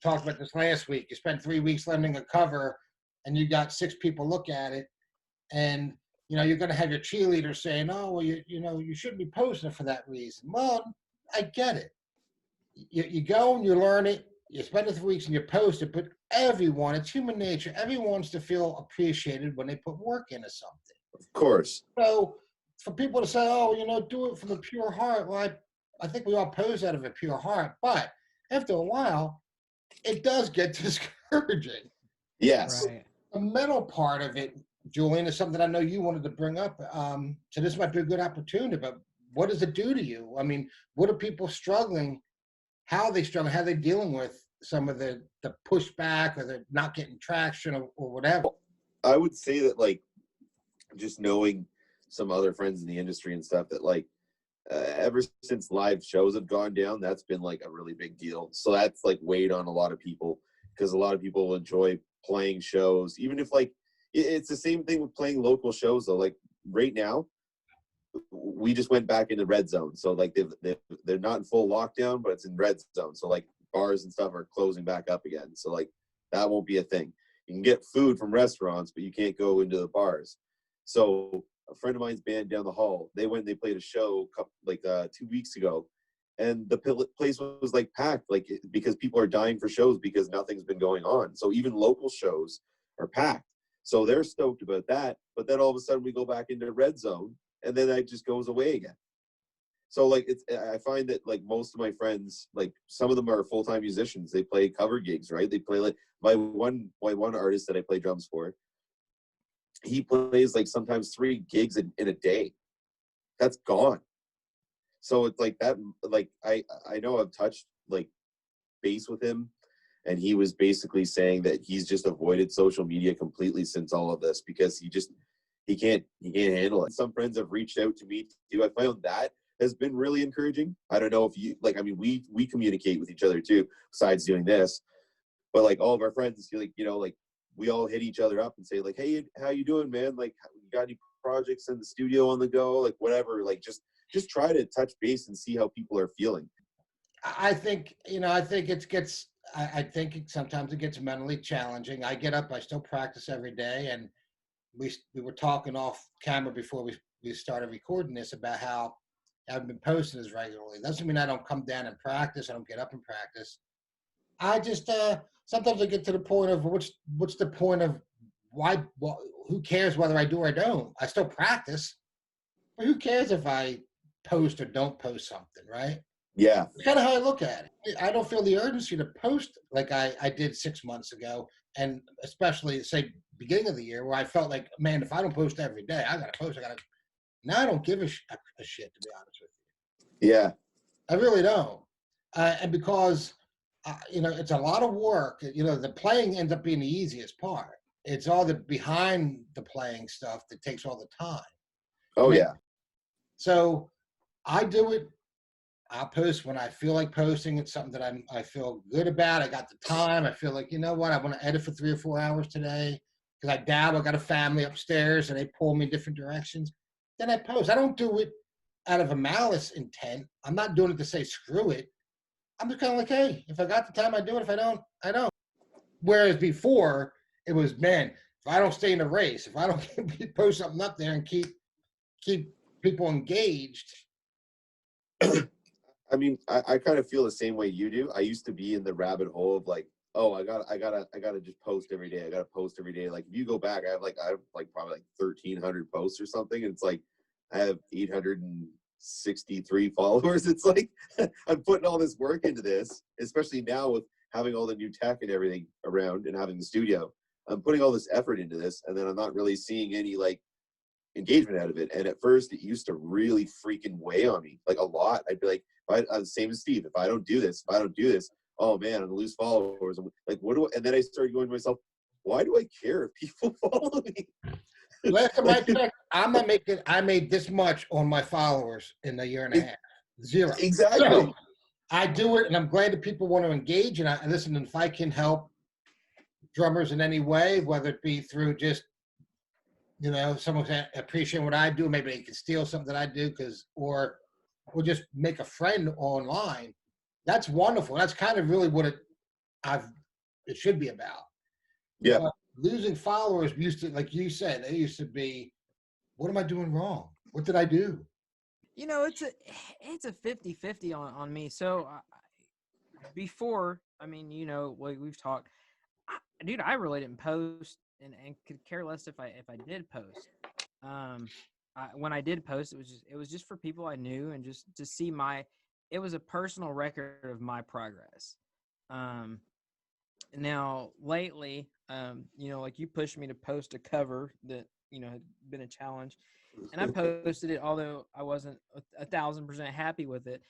talked about this last week. You spent 3 weeks learning a cover, and you got 6 people look at it, and you're going to have your cheerleader saying, "Oh, well, you shouldn't be posting it for that reason." Well, I get it. You go and you learn it. You spend the 3 weeks and you post it, but everyone, it's human nature. Everyone wants to feel appreciated when they put work into something. Of course. So for people to say, "Oh, do it from a pure heart," well, I think we all pose out of a pure heart, but after a while, it does get discouraging. Yes. Right. The mental part of it, Julian, is something I know you wanted to bring up. So this might be a good opportunity, but what does it do to you? I mean, what are people struggling? How are they struggling? How are they dealing with some of the pushback, or they're not getting traction, or whatever? I would say that, like, just knowing some other friends in the industry and stuff, that like ever since live shows have gone down, that's been like a really big deal. So that's like weighed on a lot of people, because a lot of people enjoy playing shows, even if like it's the same thing with playing local shows though. Like right now, we just went back into red zone, so like they're not in full lockdown, but it's in red zone. So like bars and stuff are closing back up again. So like that won't be a thing. You can get food from restaurants, but you can't go into the bars. So a friend of mine's band down the hall, they played a show 2 weeks ago, and the place was like packed, like because people are dying for shows because nothing's been going on. So even local shows are packed. So they're stoked about that. But then all of a sudden we go back into red zone, and then that just goes away again. So like I find that like most of my friends, like some of them are full-time musicians. They play cover gigs, right? They play like my one artist that I play drums for. He plays like sometimes 3 gigs in a day. That's gone. So it's like that. Like I know I've touched like base with him, and he was basically saying that he's just avoided social media completely since all of this, because he can't handle it. Some friends have reached out to me too. I found that has been really encouraging. I don't know if you like. I mean, we communicate with each other too, besides doing this. But like all of our friends, like like we all hit each other up and say like, "Hey, how you doing, man? Like, you got any projects in the studio on the go? Like, whatever. Like, just try to touch base and see how people are feeling." I think I think I think sometimes it gets mentally challenging. I get up, I still practice every day, and we were talking off camera before we started recording this about how I've been posting this regularly. Doesn't mean I don't come down and practice. I don't get up and practice. I just sometimes I get to the point of what's the point of why? Well, who cares whether I do or I don't? I still practice, but who cares if I post or don't post something, right? Yeah. It's kind of how I look at it. I don't feel the urgency to post like I did 6 months ago, and especially say beginning of the year where I felt like, man, if I don't post every day, I gotta post. Now I don't give a shit, to be honest with you. Yeah. I really don't, and because it's a lot of work. The playing ends up being the easiest part. It's all the behind the playing stuff that takes all the time. Oh yeah. So I do it. I'll post when I feel like posting. It's something that I feel good about. I got the time. I feel like, you know what, I want to edit for 3 or 4 hours today because I dabble. I got a family upstairs and they pull me in different directions. Then I post. I don't do it out of a malice intent. I'm not doing it to say screw it. I'm just kind of like, hey, if I got the time, I do it. If I don't, I don't. Whereas before, it was, man, if I don't stay in the race, if I don't post something up there and keep people engaged. I mean, I kind of feel the same way you do. I used to be in the rabbit hole of like, oh, I gotta just post every day. I gotta post every day. Like if you go back, I have probably like 1,300 posts or something. And it's like I have 863 followers. It's like I'm putting all this work into this, especially now with having all the new tech and everything around and having the studio. I'm putting all this effort into this, and then I'm not really seeing any like engagement out of it. And at first, it used to really freaking weigh on me, like a lot. I'd be like, I'm the same as Steve. If I don't do this, oh man, I'm gonna lose followers. Like, what do I? And then I started going to myself, why do I care if people follow me? Last time I checked, I made this much on my followers in a year and a half. 0. Exactly. So, I do it, and I'm glad that people want to engage. And listen, if I can help drummers in any way, whether it be through just, someone can appreciate what I do, maybe they can steal something that I do, or just make a friend online. That's wonderful. That's kind of really what it should be about. Yeah. But losing followers used to, like you said, they used to be, what am I doing wrong? What did I do? You know, it's a 50-50 on me. So before, I mean, you know, like we've talked, dude, I really didn't post and could care less if I did post. When I did post, it was just for people I knew and just to see it was a personal record of my progress. Um, Now lately, you know, like you pushed me to post a cover that, you know, had been a challenge, and I posted it, although I wasn't 1,000% happy with it.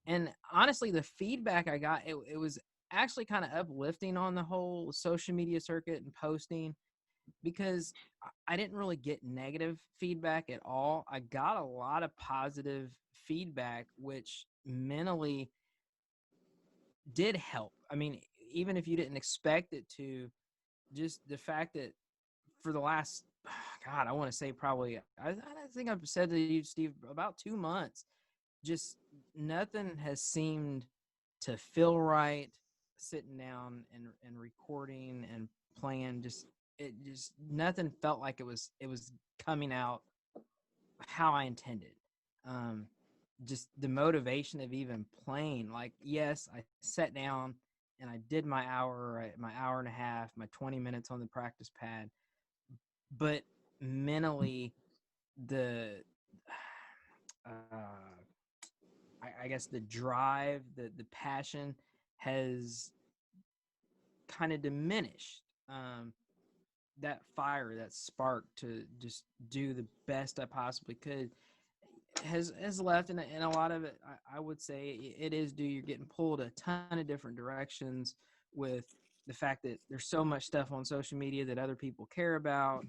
And honestly, the feedback I got, it was actually kind of uplifting on the whole social media circuit and posting, because I didn't really get negative feedback at all. I got a lot of positive feedback, which mentally did help. I mean, even if you didn't expect it to, just the fact that for the last, God, I want to say probably, I think I've said to you, Steve, about 2 months, just nothing has seemed to feel right sitting down and recording and playing. Just nothing felt like it was coming out how I intended. Um, just the motivation of even playing. Like, yes, I sat down and I did my hour and a half, my 20 minutes on the practice pad, but mentally, the I guess the drive, the passion has kind of diminished. That fire, that spark to just do the best I possibly could has left, and a lot of it, I would say, it is due. You're getting pulled a ton of different directions with the fact that there's so much stuff on social media that other people care about.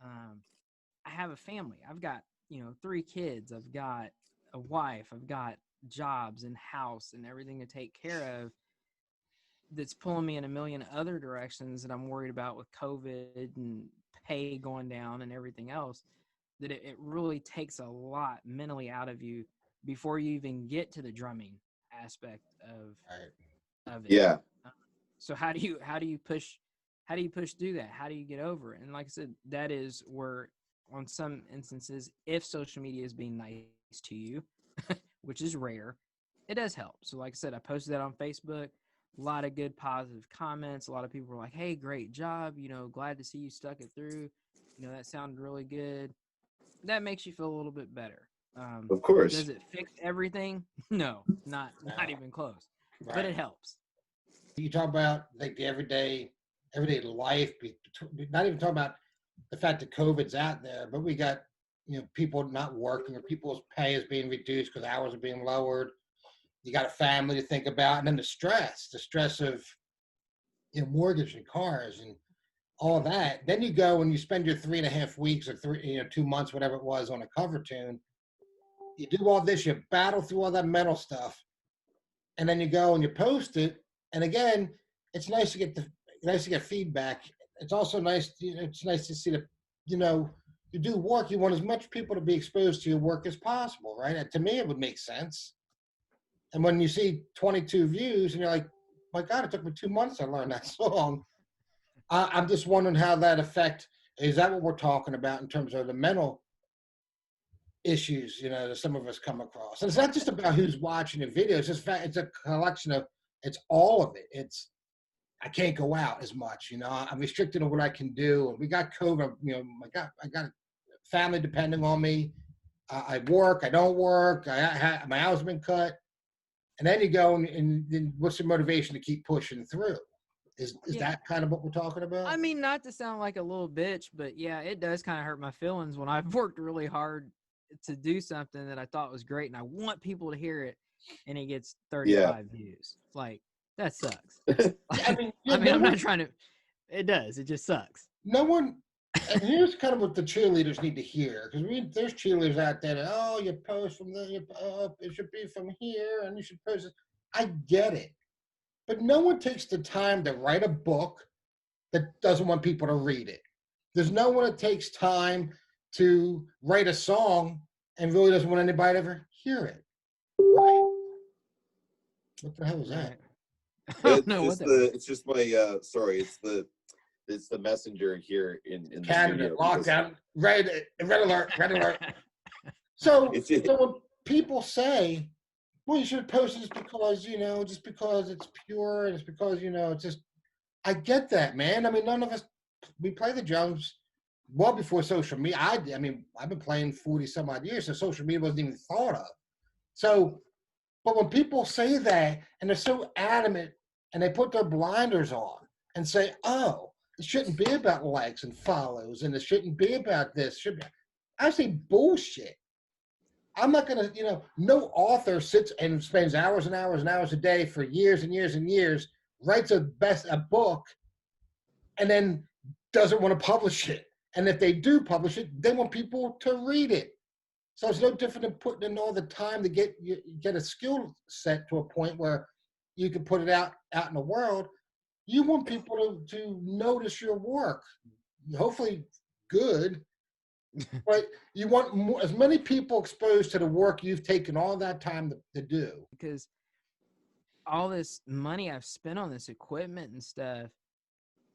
I have a family. I've got, you know, 3 kids. I've got a wife. I've got jobs and house and everything to take care of, that's pulling me in a million other directions that I'm worried about with COVID and pay going down and everything else, that it really takes a lot mentally out of you before you even get to the drumming aspect of it. Yeah. So how do you push through that? How do you get over it? And like I said, that is where, on some instances, if social media is being nice to you, which is rare, it does help. So like I said, I posted that on Facebook. A lot of good positive comments. A lot of people were like, hey, great job. You know, glad to see you stuck it through. You know, that sounded really good. That makes you feel a little bit better. Of course. Does it fix everything? No, not even close. Right. But it helps. You talk about like the everyday life, not even talking about the fact that COVID's out there, but we got, you know, people not working, or people's pay is being reduced because hours are being lowered. You got a family to think about, and then the stress of, you know, mortgage and cars and all that. Then you go and you spend your 3.5 weeks or 2 months, whatever it was, on a cover tune. You do all this, you battle through all that mental stuff, and then you go and you post it. And again, it's nice to get feedback. It's also nice, you know, it's nice to see that, you know, you do work. You want as much people to be exposed to your work as possible, right? And to me, it would make sense. And when you see 22 views and you're like, my God, it took me 2 months to learn that song. I'm just wondering how that is that what we're talking about in terms of the mental issues, you know, that some of us come across? And it's not just about who's watching the video. It's just it's a collection of, it's all of it. It's, I can't go out as much, you know, I'm restricted on what I can do. And we got COVID, you know, I got family depending on me. I work, I don't work. My hours have been cut. And then you go and then what's the motivation to keep pushing through? Is that kind of what we're talking about? I mean, not to sound like a little bitch, but yeah, it does kind of hurt my feelings when I've worked really hard to do something that I thought was great and I want people to hear it, and it gets 35 views. Like, that sucks. I mean, I'm not trying to. It does. It just sucks. No one. And here's kind of what the cheerleaders need to hear, because there's cheerleaders out there that, oh, you post from it should be from here, and you should post it. I get it, but no one takes the time to write a book that doesn't want people to read it. There's no one that takes time to write a song and really doesn't want anybody to ever hear it. Right? What the hell was that? I don't know what that was. It's just my it's the messenger here in the Canada studio because lockdown, red alert, red alert. So, it's so when people say, "Well, you should have posted this because just because it's pure and it's because it's just," I get that, man. I mean, none of us we play the drums well before social media. I mean, I've been playing 40 some odd years, so social media wasn't even thought of. So, but when people say that and they're so adamant and they put their blinders on and say, "Oh, it shouldn't be about likes and follows, and it shouldn't be about this," should be, I say bullshit. I'm not gonna, no author sits and spends hours and hours and hours a day for years and years and years, writes a book, and then doesn't want to publish it. And if they do publish it, they want people to read it. So it's no different than putting in all the time to get a skill set to a point where you can put it out in the world. You want people to notice your work, hopefully good, but you want as many people exposed to the work you've taken all that time to do. Because all this money I've spent on this equipment and stuff,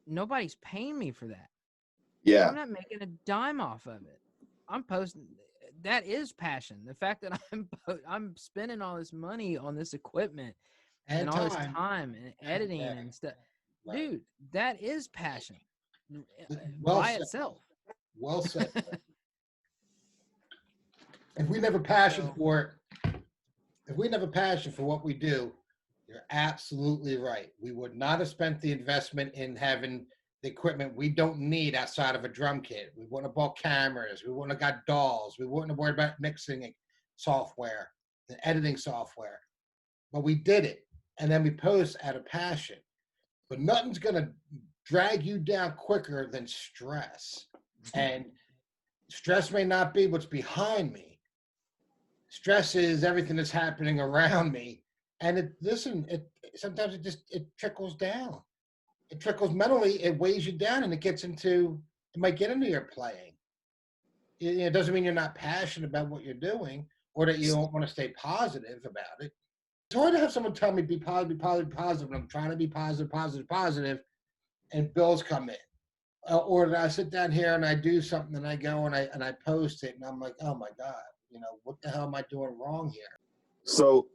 nobody's paying me for that. yeah. I'm not making a dime off of it. I'm posting. That is passion. The fact that I'm spending all this money on this equipment and all this time and editing and stuff, Right. dude, that is passion Well by said. itself. Well said. If we never passion for it, if we never passion for what we do, you're absolutely right. We would not have spent the investment in having the equipment we don't need outside of a drum kit. We wouldn't have bought cameras. We wouldn't have got dolls. We wouldn't have worried about mixing software, the editing software. But we did it. And then we post out of passion. But nothing's going to drag you down quicker than stress. And stress may not be what's behind me. Stress is everything that's happening around me. And sometimes it trickles down. It trickles mentally, it weighs you down, and it might get into your playing. It doesn't mean you're not passionate about what you're doing or that you don't want to stay positive about it. It's hard to have someone tell me be positive, and I'm trying to be positive, and bills come in. Or that I sit down here and I do something and I go and I post it and I'm like, oh my God, what the hell am I doing wrong here? So,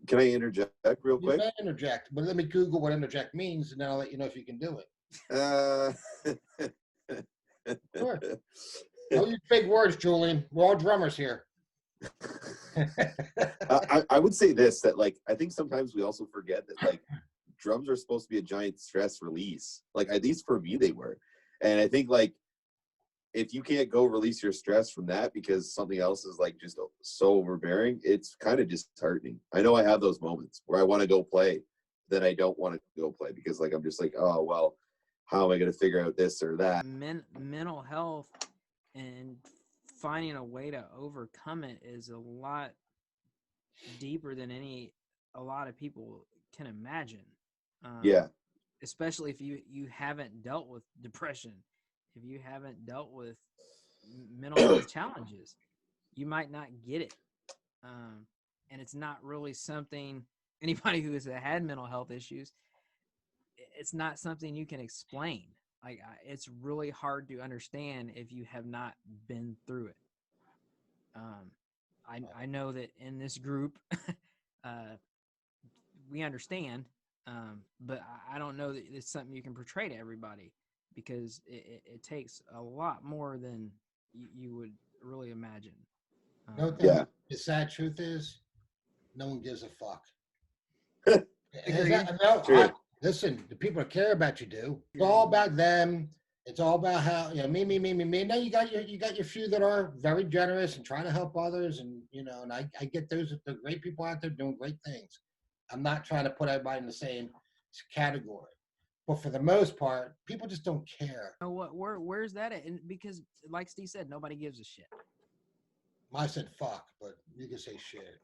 can I interject real quick? You may interject, but let me Google what interject means and then I'll let you know if you can do it. Sure. Don't use big words, Julian. We're all drummers here. I would say this, that I think sometimes we also forget that drums are supposed to be a giant stress release. At least for me they were. And I think if you can't go release your stress from that because something else is just so overbearing, it's kind of disheartening. I know I have those moments where I want to go play, then I don't want to go play because I'm just oh, well, how am I going to figure out this or that? Mental health and finding a way to overcome it is a lot deeper than a lot of people can imagine. Yeah. Especially if you haven't dealt with depression, if you haven't dealt with mental health challenges, you might not get it. And it's not really something, anybody who has had mental health issues, it's not something you can explain. It's really hard to understand if you have not been through it. I know that in this group, we understand, but I don't know that it's something you can portray to everybody because it takes a lot more than you would really imagine. The sad truth is, no one gives a fuck. Listen, the people that care about you do. It's all about them. It's all about how me. Now you got your few that are very generous and trying to help others, and and I get those. The great people out there doing great things. I'm not trying to put everybody in the same category, but for the most part, people just don't care. Where's that at? And because, like Steve said, nobody gives a shit. I said fuck, but you can say shit.